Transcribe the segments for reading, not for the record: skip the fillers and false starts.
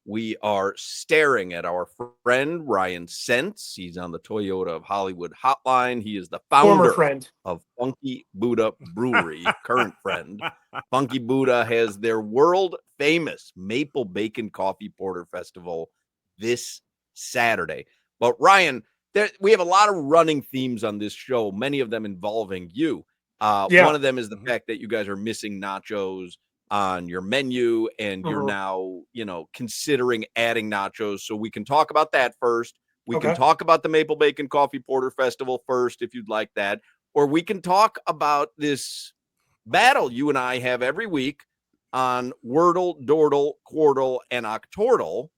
We are staring at our friend Ryan Sentz. He's on the Toyota of Hollywood hotline. He is the Former founder friend of Funky Buddha Brewery, current friend. Funky Buddha has their world famous Maple Bacon Coffee Porter Festival this Saturday. But Ryan, we have a lot of running themes on this show, many of them involving you. One of them is the fact that you guys are missing nachos on your menu, and you're now, considering adding nachos. So we can talk about that first. We can talk about the Maple Bacon Coffee Porter Festival first, if you'd like that. Or we can talk about this battle you and I have every week on Wordle, Dordle, Quordle, and Octordle.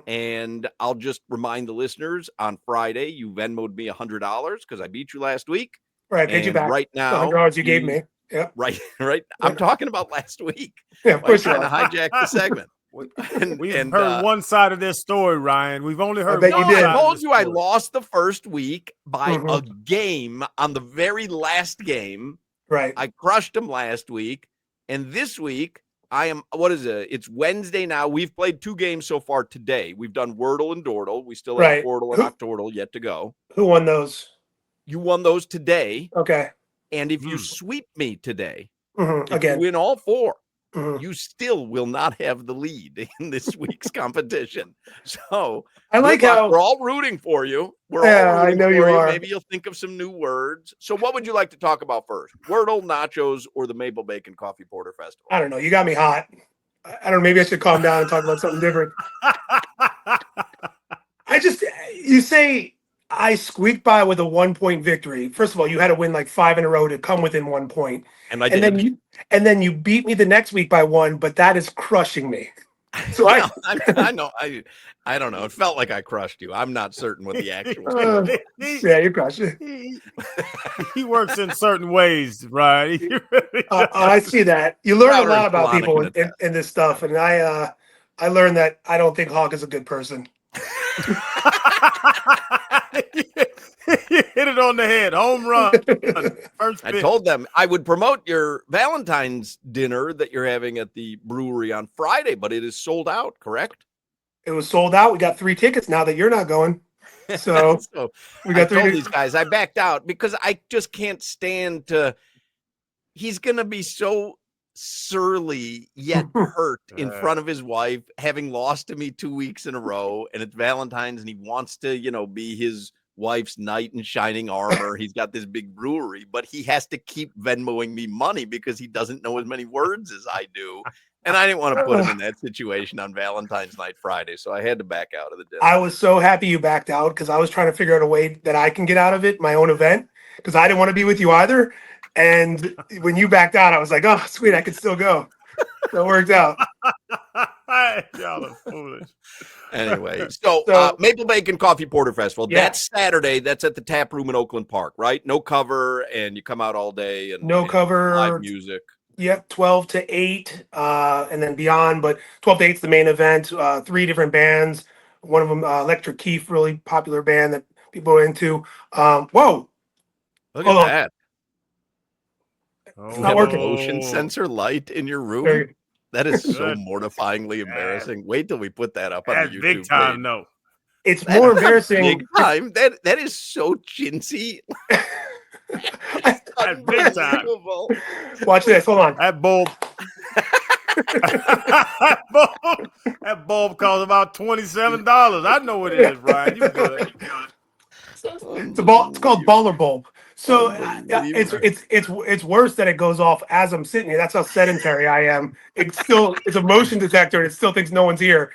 And I'll just remind the listeners, on Friday, you Venmo'd me $100 because I beat you last week. Right, I paid you back. Right now, $100 you gave me. Yeah. Right. I'm talking about last week. Yeah, of course. Trying to hijack the segment. We've heard one side of this story, Ryan. We've only heard one side. I told you I lost the first week by a game on the very last game. Right. I crushed him last week. And this week, it's Wednesday now. We've played 2 games so far today. We've done Wordle and Dordle. We still have Quordle and Octordle yet to go. Who won those? You won those today. Okay. And if you sweep me today, if you win all 4, you still will not have the lead in this week's competition. So I like how we're all rooting for you. I know you are. Maybe you'll think of some new words. So what would you like to talk about first? Wordle, nachos, or the Maple Bacon Coffee Porter Festival? I don't know. You got me hot. I don't know. Maybe I should calm down and talk about something different. You say I squeaked by with a 1-point victory. First of all, you had to win like 5 in a row to come within 1 point. And I did. Then you beat me the next week by 1, but that is crushing me. So I know. I don't know. It felt like I crushed you. I'm not certain what the actual score was. Yeah, you crushed it. He works in certain ways, right? I see that. You learn a lot about people in this stuff, and I learned that I don't think Hoch is a good person. You hit it on the head. Home run. First I told them I would promote your Valentine's dinner that you're having at the brewery on Friday, but it is sold out, correct? It was sold out. We got 3 tickets now that you're not going. So, we got 3 told these guys. I backed out because I just can't stand to. He's going to be so surly yet hurt in front of his wife, having lost to me 2 weeks in a row, and it's Valentine's, and he wants to, be his wife's knight in shining armor. He's got this big brewery, but he has to keep Venmoing me money because he doesn't know as many words as I do. And I didn't want to put him in that situation on Valentine's night Friday, so I had to back out of the dinner. I was so happy you backed out because I was trying to figure out a way that I can get out of it, my own event, because I didn't want to be with you either. And when you backed out, I was like, oh, sweet, I could still go. So it worked out. Y'all are foolish. Anyway, so Maple Bacon Coffee Porter Festival, that's Saturday. That's at the Tap Room in Oakland Park, right? No cover, and you come out all day. And no cover. Live music. Yep, 12 to 8, and then beyond. But 12 to 8 is the main event. 3 different bands. One of them, Electric Keef, really popular band that people are into. Whoa. Look at that. It's not working. Motion sensor light in your room. That is so mortifyingly embarrassing. Wait till we put that up on the YouTube big time, page. no. It's more embarrassing. Big time. That is so chintzy. At big time. Watch this. Hold on. That bulb. that bulb costs about $27. I know what it is, Ryan. You good. It's called baller bulb. So it's worse that it goes off as I'm sitting here. That's how sedentary I am. It's a motion detector, and it still thinks no one's here.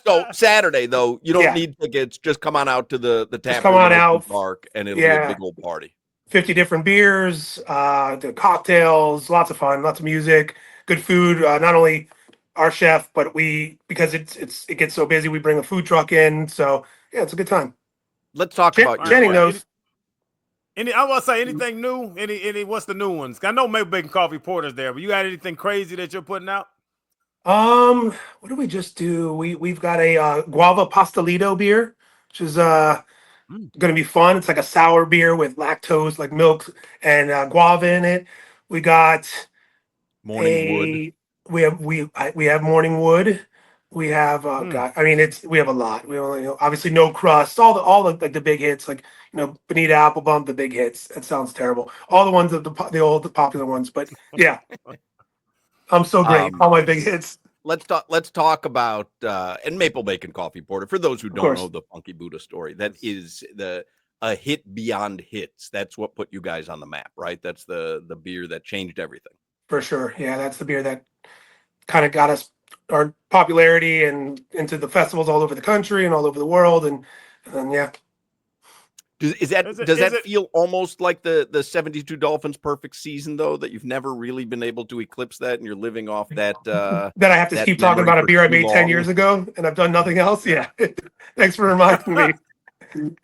So Saturday though, you don't need tickets. Just come on out to the tap room park, and it'll be a big old party. 50 different beers, the cocktails, lots of fun, lots of music, good food. Not only our chef, but because it gets so busy, we bring a food truck in. So yeah, it's a good time. Let's talk about Channing knows. I want to say anything new. Any what's the new ones? I know Maple Bacon Coffee Porter's there, but you got anything crazy that you're putting out? What did we just do? We've got a guava pastelito beer, which is gonna be fun. It's like a sour beer with lactose, like milk and guava in it. We got Morning we have morning wood. We have God, I mean we have a lot. We only obviously no crust. All the like the big hits like Bonita Applebump, the big hits. That sounds terrible. All the ones the old popular ones. But yeah, I'm so great. All my big hits. Let's talk about and Maple Bacon Coffee Porter. For those who don't know the Funky Buddha story, that is a hit beyond hits. That's what put you guys on the map, right? That's the beer that changed everything. For sure. Yeah, that's the beer that kind of got us our popularity and into the festivals all over the country and all over the world. And yeah. Does that feel almost like the 72 Dolphins perfect season, though, that you've never really been able to eclipse that and you're living off that? That I have to keep talking about a beer I made 10 years ago and I've done nothing else? Yeah. Thanks for reminding me.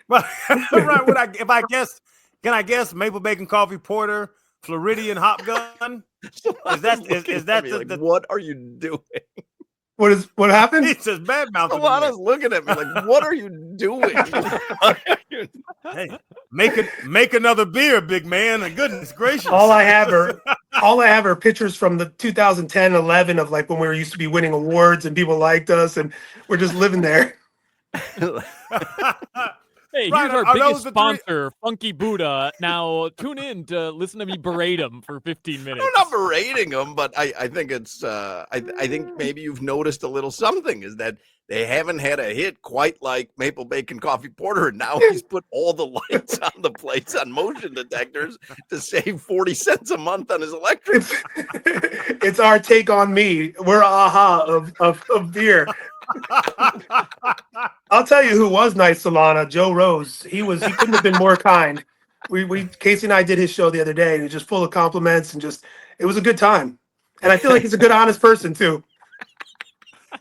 Right. Can I guess Maple Bacon Coffee Porter, Floridian Hop Gun? Is that what are you doing? What happened? He says bad mouth. Alana's looking at me like, what are you doing? Hey, make another beer, big man. Goodness gracious. All I have are pictures from the 2010-11 of like when we used to be winning awards and people liked us and we're just living there. Hey, here's our biggest sponsor, Funky Buddha. Now tune in to listen to me berate him for 15 minutes. I'm not berating him, but I think it's I think maybe you've noticed a little something is that they haven't had a hit quite like Maple Bacon Coffee Porter, and now he's put all the lights on the plates on motion detectors to save 40 cents a month on his electric. It's our take on me. We're of beer. I'll tell you who was nice, Solana. Joe Rose. He couldn't have been more kind. Casey and I did his show the other day, and he was just full of compliments and it was a good time. And I feel like he's a good, honest person too.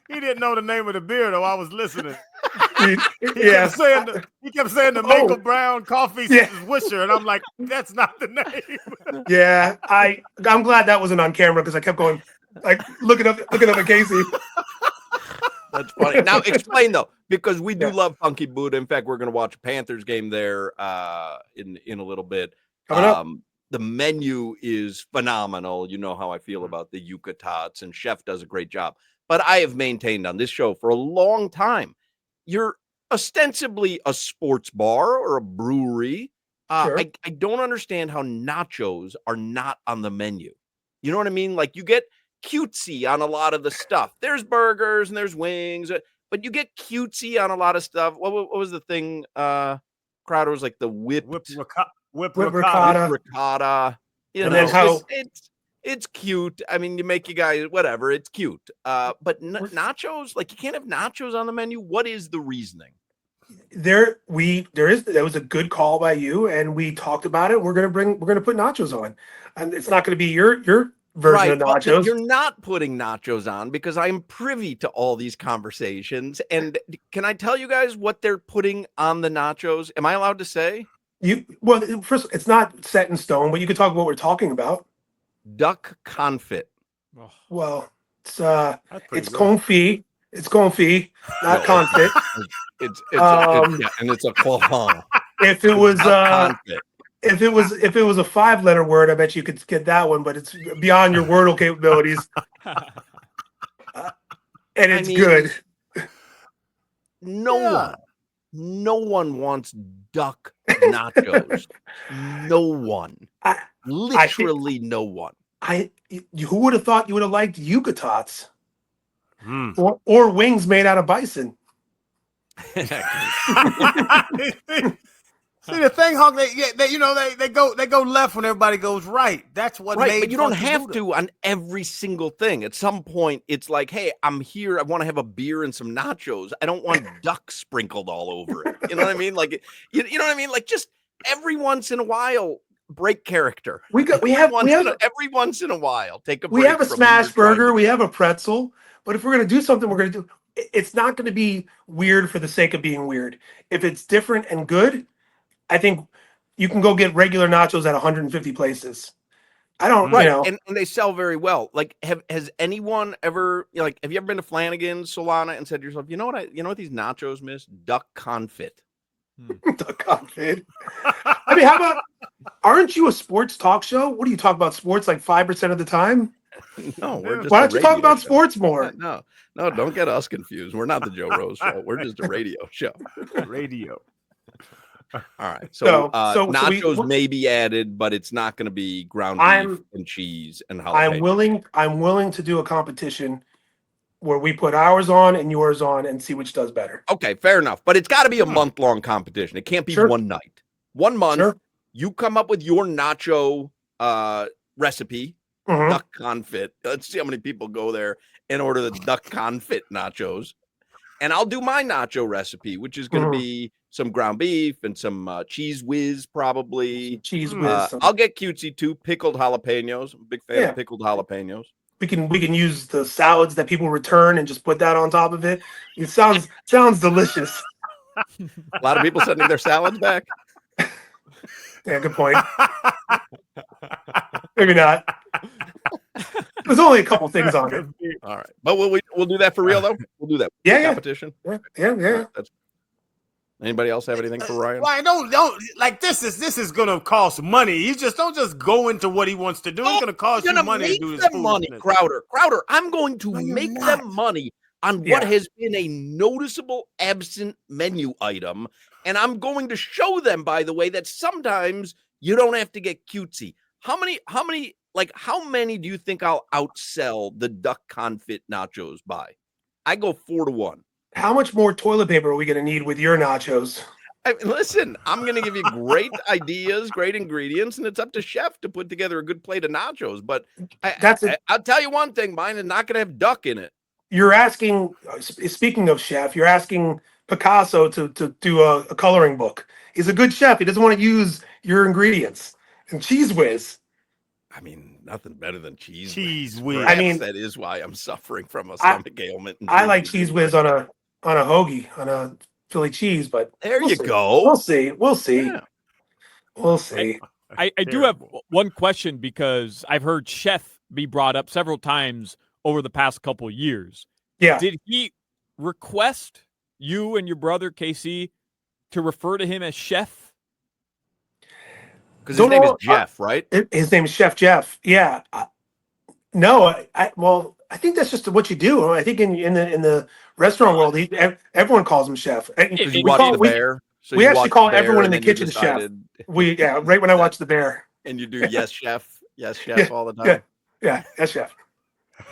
He didn't know the name of the beer though. I was listening. He kept saying the Maple Brown Coffee Swisher, and I'm like, that's not the name. Yeah, I'm glad that wasn't on camera because I kept going like looking up at Casey. That's funny. Now explain though, because we do love Funky Buddha. In fact, we're going to watch a Panthers game there in a little bit. Coming up. The menu is phenomenal. You know how I feel about the Yucca Tots, and Chef does a great job. But I have maintained on this show for a long time, you're ostensibly a sports bar or a brewery. Sure. I don't understand how nachos are not on the menu. You know what I mean? Like you get cutesy on a lot of the stuff. There's burgers and there's wings, but you get cutesy on a lot of stuff. What was the thing? Crowder was like the whipped ricotta. You know, it's cute. I mean, you make you guys whatever. It's cute. But nachos, like you can't have nachos on the menu. What is the reasoning? There was a good call by you, and we talked about it. We're gonna put nachos on, and it's not gonna be your version of nachos. You're not putting nachos on because I'm privy to all these conversations. And can I tell you guys what they're putting on the nachos? Am I allowed to say? First, it's not set in stone, but you can talk about what we're talking about. Duck confit. Oh. Well, it's confit. It's confit, not confit. And it's a croissant. If it was if it was a 5-letter word, I bet you could get that one, but it's beyond your Wordle capabilities. And it's good. No one wants duck nachos. No one. Literally no one. Who would have thought you would have liked Yucca Tots? Or wings made out of bison? See the thing, Hawk, they go left when everybody goes right. That's what made. But you don't have to on every single thing. At some point, it's like, hey, I'm here. I want to have a beer and some nachos. I don't want duck sprinkled all over it. You know what I mean? Like, you know what I mean? Like, just every once in a while, break character. Every once in a while, take a break. We have a smash burger. We have a pretzel. But if we're going to do something, we're going to do. It's not going to be weird for the sake of being weird. If it's different and good, I think you can go get regular nachos at 150 places. I don't know. And they sell very well. Like, has anyone ever have you ever been to Flanagan's, Solana, and said to yourself, you know what these nachos miss? Duck confit. Duck confit. I mean, how about? Aren't you a sports talk show? What do you talk about sports like 5% of the time? No, we're just Why a don't you talk radio about show. sports more? No, don't get us confused. We're not the Joe Rose show. We're just a radio show. Radio. All right. So, So nachos may be added, but it's not going to be ground beef and cheese and jalapeno. I'm willing to do a competition where we put ours on and yours on and see which does better. Okay, fair enough. But it's got to be a month-long competition. It can't be one night. 1 month. Sure. You come up with your nacho recipe, duck confit. Let's see how many people go there and order the duck confit nachos. And I'll do my nacho recipe, which is going to be some ground beef and some cheese whiz, probably. Cheese whiz. I'll get cutesy too. Pickled jalapenos. I'm a big fan of pickled jalapenos. We can use the salads that people return and just put that on top of it. It sounds delicious. A lot of people sending their salads back. Yeah, good point. Maybe not. There's only a couple things on it. All right, but we'll do that for real though. We'll do that. Competition. Yeah. Anybody else have anything for Ryan? Why don't like this is gonna cost money. You just don't just go into what he wants to do. It's gonna cost you money to do this. Money, Crowder. I'm going to make them money on what has been a noticeable absent menu item, and I'm going to show them, by the way, that sometimes you don't have to get cutesy. How many do you think I'll outsell the duck confit nachos by? I go 4-1. How much more toilet paper are we going to need with your nachos? Listen, I'm going to give you great ideas, great ingredients, and it's up to chef to put together a good plate of nachos. But I'll tell you one thing, mine is not going to have duck in it. You're asking, speaking of chef, you're asking Picasso to do a coloring book. He's a good chef. He doesn't want to use your ingredients. And cheese whiz. I mean, nothing better than cheese whiz. I mean, that is why I'm suffering from a stomach ailment. I like cheese whiz on a hoagie, on a Philly cheese, but there you go. We'll see. Yeah. We'll see. I do have one question because I've heard chef be brought up several times over the past couple of years. Yeah. Did he request you and your brother KC to refer to him as chef? Because his name is Jeff, right? His name is Chef Jeff. Yeah. No, I think that's just what you do. I think in the restaurant world, everyone calls him chef. We actually call everyone in the kitchen chef. Right when I watch The Bear. And you do yes chef all the time. Yeah, yes chef.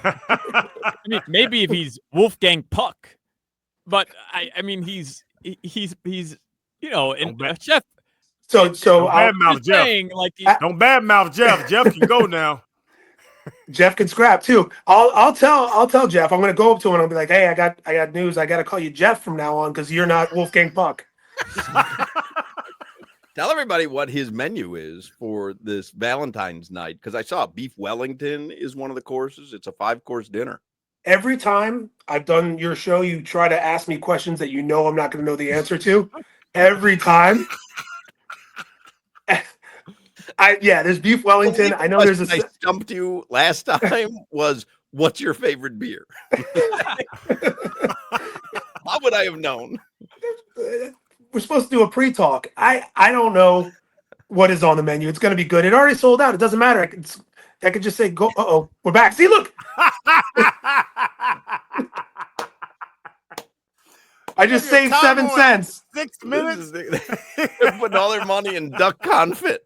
I mean, maybe if he's Wolfgang Puck, but I mean he's a chef. So don't badmouth Jeff. Don't badmouth Jeff. Jeff can go now. Jeff can scrap too. I'll tell Jeff. I'm gonna go up to him and I'll be like, hey, I got news. I gotta call you Jeff from now on because you're not Wolfgang Puck. Tell everybody what his menu is for this Valentine's night, because I saw beef Wellington is one of the courses. It's a 5-course dinner. Every time I've done your show, you try to ask me questions that you know I'm not going to know the answer to. Every time. There's beef Wellington. I know there's I stumped you last time was, what's your favorite beer? How would I have known? We're supposed to do a pre-talk. I don't know what is on the menu. It's going to be good. It already sold out. It doesn't matter. I could just say, go. Uh-oh, we're back. See, look. I just saved 7 cents. 6 minutes. They're putting all their money in duck confit.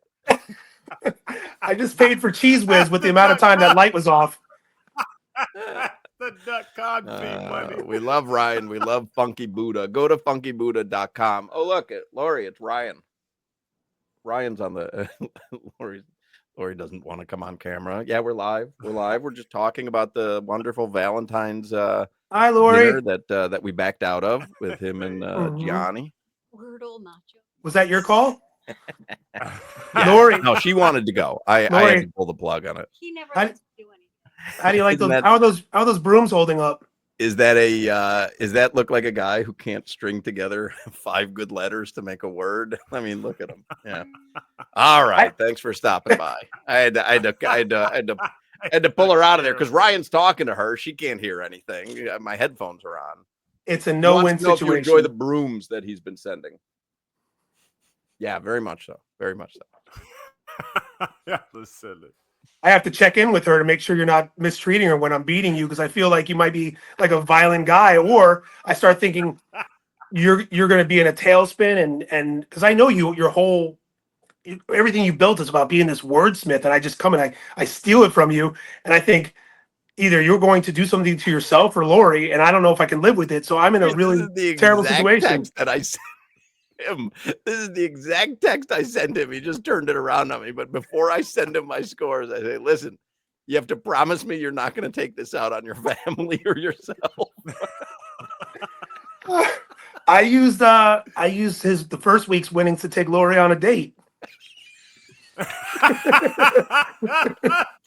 I just paid for cheese whiz with the amount of time that light was off. The duck confit money. We love Ryan. We love Funky Buddha. Go to funkybuddha.com. Oh, look, Lori, it's Ryan. Ryan's on the Lori doesn't want to come on camera. Yeah, we're live. We're just talking about the wonderful Valentine's hi, Lori. dinner that we backed out of with him and Gianni. Wordle Nachos. Was that your call? Yeah. Lori. No, she wanted to go. I had to pull the plug on it. He never likes to do anything. How do you like those? How are those brooms holding up? Is that look like a guy who can't string together 5 good letters to make a word? I mean, look at him. Yeah. All right. Thanks for stopping by. I had to pull her out of there because Ryan's talking to her. She can't hear anything. My headphones are on. It's a no-win situation. You enjoy the brooms that he's been sending. Yeah, very much so. Very much so. Yeah, listen. I have to check in with her to make sure you're not mistreating her when I'm beating you, because I feel like you might be like a violent guy. Or I start thinking you're going to be in a tailspin, and because I know your whole everything you built is about being this wordsmith, and I just come and I steal it from you, and I think either you're going to do something to yourself or Lori, and I don't know if I can live with it. So I'm in a really terrible situation. Text that I sent him. This is the exact text I sent him. He just turned it around on me. But before I send him my scores, I say, listen, you have to promise me you're not going to take this out on your family or yourself. I used the first week's winnings to take Lori on a date.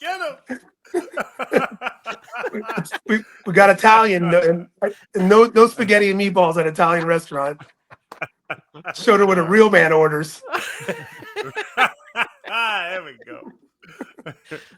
Get him. we got Italian and no spaghetti and meatballs at Italian restaurant. Showed her what a real man orders. There we go.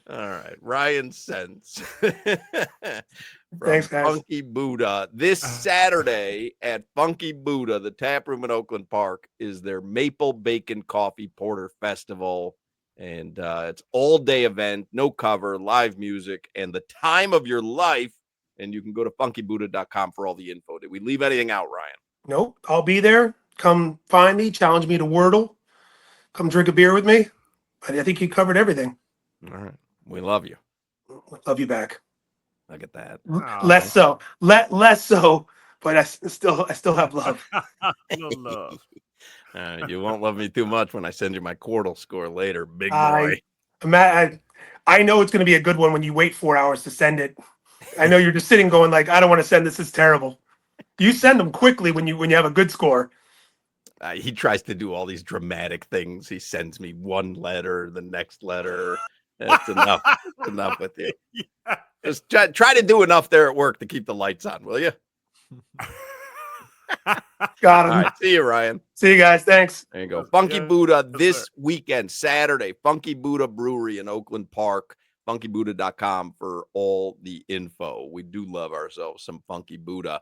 All right, Ryan Sentz. Thanks, guys. Funky Buddha. This Saturday at Funky Buddha, the tap room in Oakland Park, is their Maple Bacon Coffee Porter Festival. And it's all-day event, no cover, live music, and the time of your life. And you can go to funkybuddha.com for all the info. Did we leave anything out, Ryan? Nope. I'll be there. Come find me. Challenge me to Wordle. Come drink a beer with me. I think you covered everything. All right. We love you. Love you back. Look at that. Less so. Less so. But I still have love. No love. You won't love me too much when I send you my Wordle score later, big boy. I know it's going to be a good one when you wait 4 hours to send it. I know you're just sitting going like, I don't want to send this. It's terrible. You send them quickly when you have a good score. He tries to do all these dramatic things. He sends me one letter, the next letter. It's enough. It's enough with you. Yeah. Just try to do enough there at work to keep the lights on, will you? Got him. All right, see you, Ryan. See you guys. Thanks. There you go. Funky Buddha this weekend, Saturday. Funky Buddha Brewery in Oakland Park. funkybuddha.com for all the info. We do love ourselves some Funky Buddha.